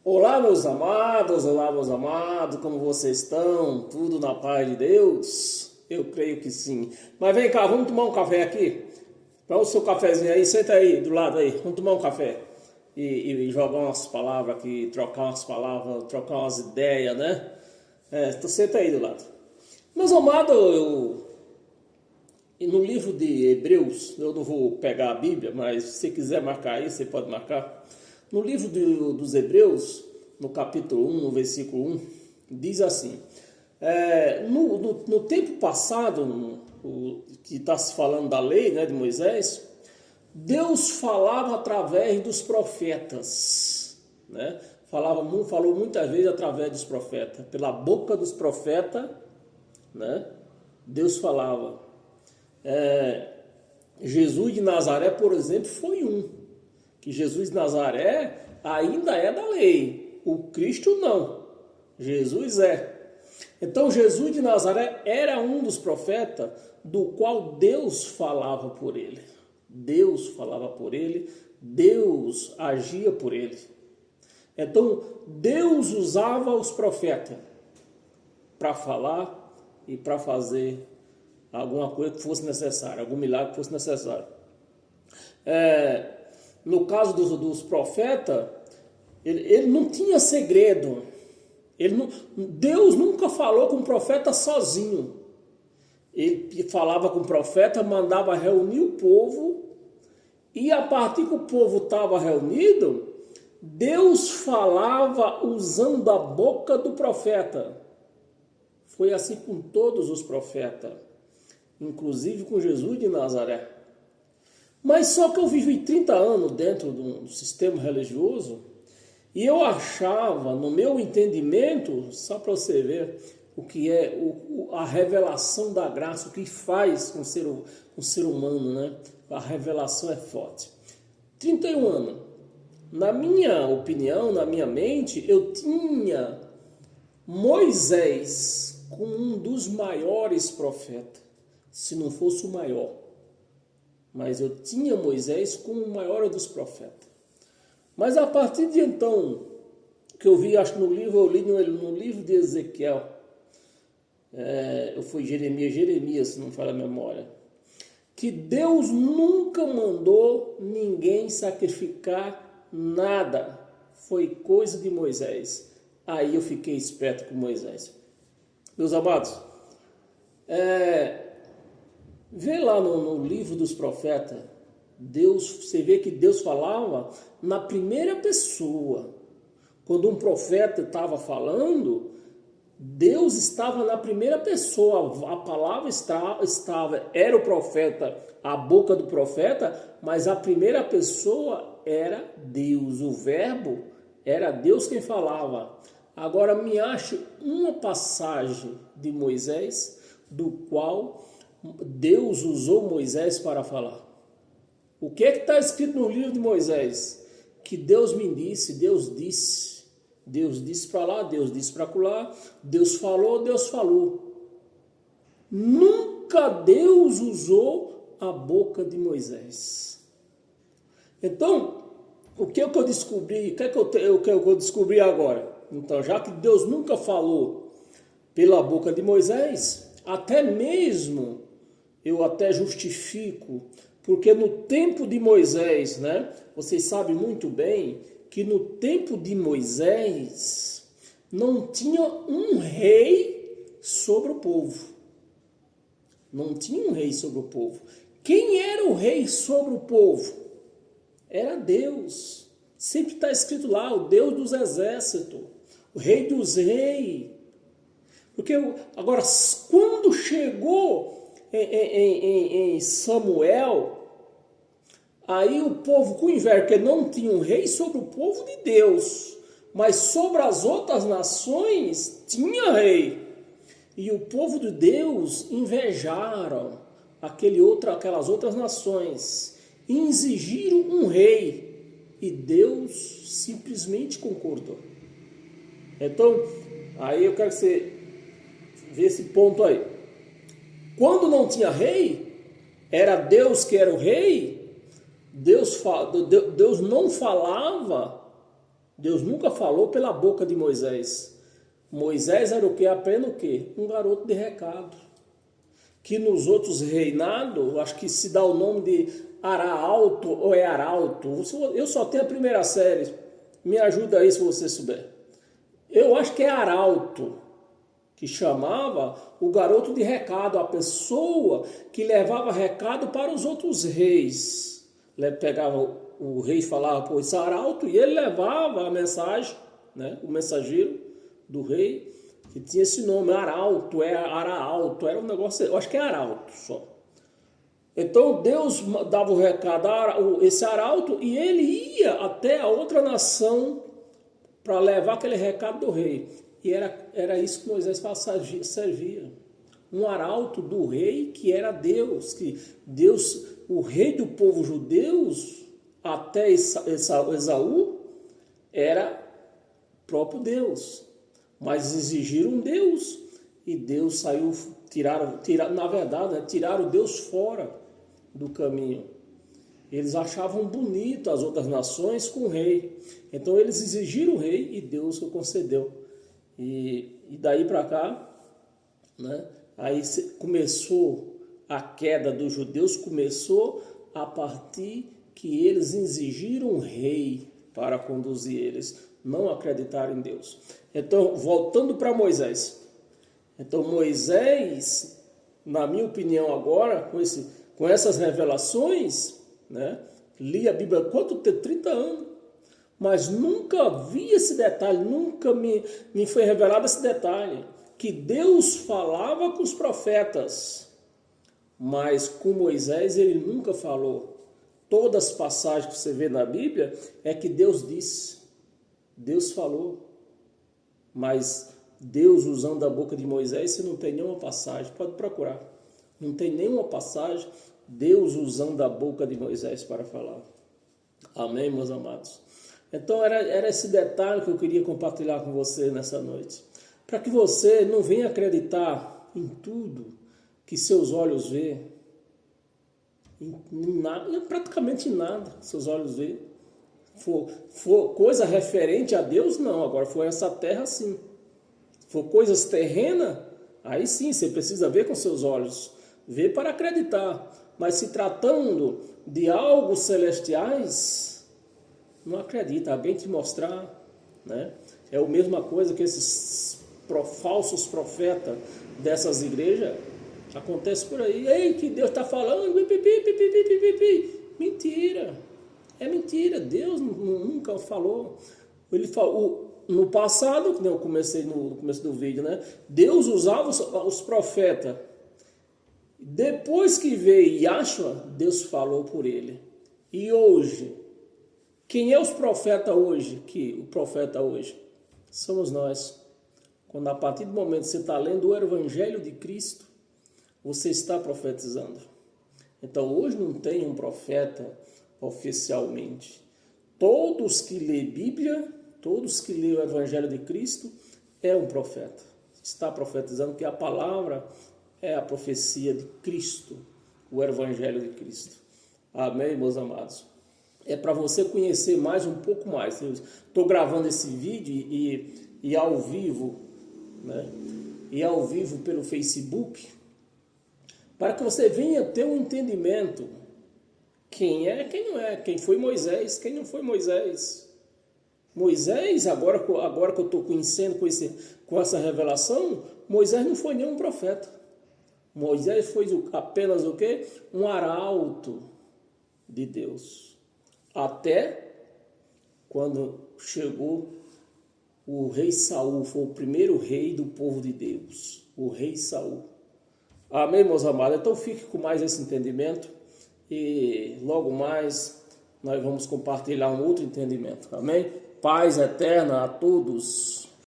Olá meus amados, como vocês estão? Tudo na paz de Deus? Eu creio que sim. Mas vem cá, vamos tomar um café aqui? Pega o seu cafezinho aí, senta aí do lado aí, vamos tomar um café. E jogar umas palavras aqui, trocar umas palavras, trocar umas ideias, né? Então senta aí do lado. Meus amados, no livro de Hebreus, eu não vou pegar a Bíblia, mas se você quiser marcar aí, você pode marcar. No livro dos Hebreus, no capítulo 1, no versículo 1, diz assim, no tempo passado, que está se falando da lei, né, de Moisés, Deus falava através dos profetas, né? Falou muitas vezes através dos profetas, pela boca dos profetas, né? Deus falava. Jesus de Nazaré, por exemplo, foi que Jesus de Nazaré ainda é da lei, o Cristo não, Jesus é. Então Jesus de Nazaré era um dos profetas do qual Deus falava por ele. Deus falava por ele, Deus agia por ele. Então Deus usava os profetas para falar e para fazer alguma coisa que fosse necessária, algum milagre que fosse necessário. No caso dos profetas, ele não tinha segredo. Deus nunca falou com o profeta sozinho. Ele falava com o profeta, mandava reunir o povo, e a partir que o povo estava reunido, Deus falava usando a boca do profeta. Foi assim com todos os profetas, inclusive com Jesus de Nazaré. Mas só que eu vivi 30 anos dentro do sistema religioso e eu achava, no meu entendimento, só para você ver o que é a revelação da graça, o que faz com o ser humano, né? A revelação é forte. 31 anos. Na minha opinião, na minha mente, eu tinha Moisés como um dos maiores profetas, se não fosse o maior. Mas eu tinha Moisés como o maior dos profetas. Mas a partir de então, que eu vi, acho que no livro de Ezequiel, foi Jeremias, se não falha a memória, que Deus nunca mandou ninguém sacrificar nada. Foi coisa de Moisés. Aí eu fiquei esperto com Moisés. Meus amados, vê lá no livro dos profetas, você vê que Deus falava na primeira pessoa. Quando um profeta estava falando, Deus estava na primeira pessoa. A palavra era o profeta, a boca do profeta, mas a primeira pessoa era Deus. O verbo era Deus quem falava. Agora me ache uma passagem de Moisés do qual Deus usou Moisés para falar. O que está escrito no livro de Moisés? Que Deus me disse, Deus disse para lá, Deus disse para lá, Deus falou. Nunca Deus usou a boca de Moisés. Então, o que eu descobri? O que eu descobri agora? Então, já que Deus nunca falou pela boca de Moisés, até mesmo eu até justifico, porque no tempo de Moisés, né, vocês sabem muito bem que no tempo de Moisés não tinha um rei sobre o povo. Não tinha um rei sobre o povo. Quem era o rei sobre o povo? Era Deus. Sempre está escrito lá, o Deus dos exércitos, o rei dos reis. Porque agora, quando chegou em Samuel, aí o povo com inveja, porque não tinha um rei sobre o povo de Deus, mas sobre as outras nações tinha rei. E o povo de Deus invejaram aquelas outras nações e exigiram um rei. E Deus simplesmente concordou. Então, aí eu quero que você veja esse ponto aí. Quando não tinha rei, era Deus que era o rei, Deus não falava Deus nunca falou pela boca de Moisés. Moisés era o quê? Apenas o quê? Um garoto de recado. Que nos outros reinados, acho que se dá o nome de Arauto ou é Arauto. Eu só tenho a primeira série. Me ajuda aí se você souber. Eu acho que é Arauto, que chamava o garoto de recado, a pessoa que levava recado para os outros reis. Pegava o rei, falava, pô, isso é Arauto, e ele levava a mensagem, né, o mensageiro do rei, que tinha esse nome, Arauto, Arauto, era um negócio, eu acho que é Arauto só. Então Deus dava o recado, esse Arauto, e ele ia até a outra nação para levar aquele recado do rei. E era isso que Moisés servia. Um arauto do rei que era Deus. Que Deus, o rei do povo judeu, até Esaú, era próprio Deus. Mas exigiram Deus. E Deus saiu, na verdade, né, tiraram Deus fora do caminho. Eles achavam bonito as outras nações com o rei. Então eles exigiram o rei e Deus o concedeu. E daí para cá, né, aí começou a queda dos judeus, começou a partir que eles exigiram um rei para conduzir eles, não acreditaram em Deus. Então, voltando para Moisés. Então Moisés, na minha opinião agora, com essas revelações, né, li a Bíblia há quanto tempo? 30 anos. Mas nunca vi esse detalhe, nunca me foi revelado esse detalhe, que Deus falava com os profetas, mas com Moisés ele nunca falou. Todas as passagens que você vê na Bíblia é que Deus disse, Deus falou, mas Deus usando a boca de Moisés, você não tem nenhuma passagem, pode procurar, não tem nenhuma passagem, Deus usando a boca de Moisés para falar. Amém, meus amados? Então era esse detalhe que eu queria compartilhar com você nessa noite. Para que você não venha acreditar em tudo que seus olhos vê. Em nada, praticamente em nada que seus olhos vê. For coisa referente a Deus, não. Agora for essa terra, sim. Se for coisas terrenas, aí sim, você precisa ver com seus olhos. Ver para acreditar. Mas se tratando de algo celestiais, não acredita, alguém te mostrar, né? É a mesma coisa que esses falsos profetas dessas igrejas, acontece por aí, ei, que Deus está falando, mentira, é mentira, Deus nunca falou. Ele falou, no passado, que eu comecei no começo do vídeo, né? Deus usava os profetas, depois que veio Yahshua, Deus falou por ele, e hoje, quem é os profetas hoje? O profeta hoje? Somos nós. Quando a partir do momento que você está lendo o Evangelho de Cristo, você está profetizando. Então hoje não tem um profeta oficialmente. Todos que lêem Bíblia, todos que lêem o Evangelho de Cristo, é um profeta. Está profetizando que a palavra é a profecia de Cristo, o Evangelho de Cristo. Amém, meus amados? É para você conhecer mais um pouco mais. Eu estou gravando esse vídeo e ao vivo, né? E ao vivo pelo Facebook, para que você venha ter um entendimento. Quem é, quem não é, quem foi Moisés, quem não foi Moisés. Moisés, agora que eu estou conhecendo com essa revelação, Moisés não foi nenhum profeta. Moisés foi apenas o quê? Um arauto de Deus. Até quando chegou o rei Saul, foi o primeiro rei do povo de Deus, o rei Saul. Amém, meus amados? Então fique com mais esse entendimento e logo mais nós vamos compartilhar um outro entendimento. Amém? Paz eterna a todos.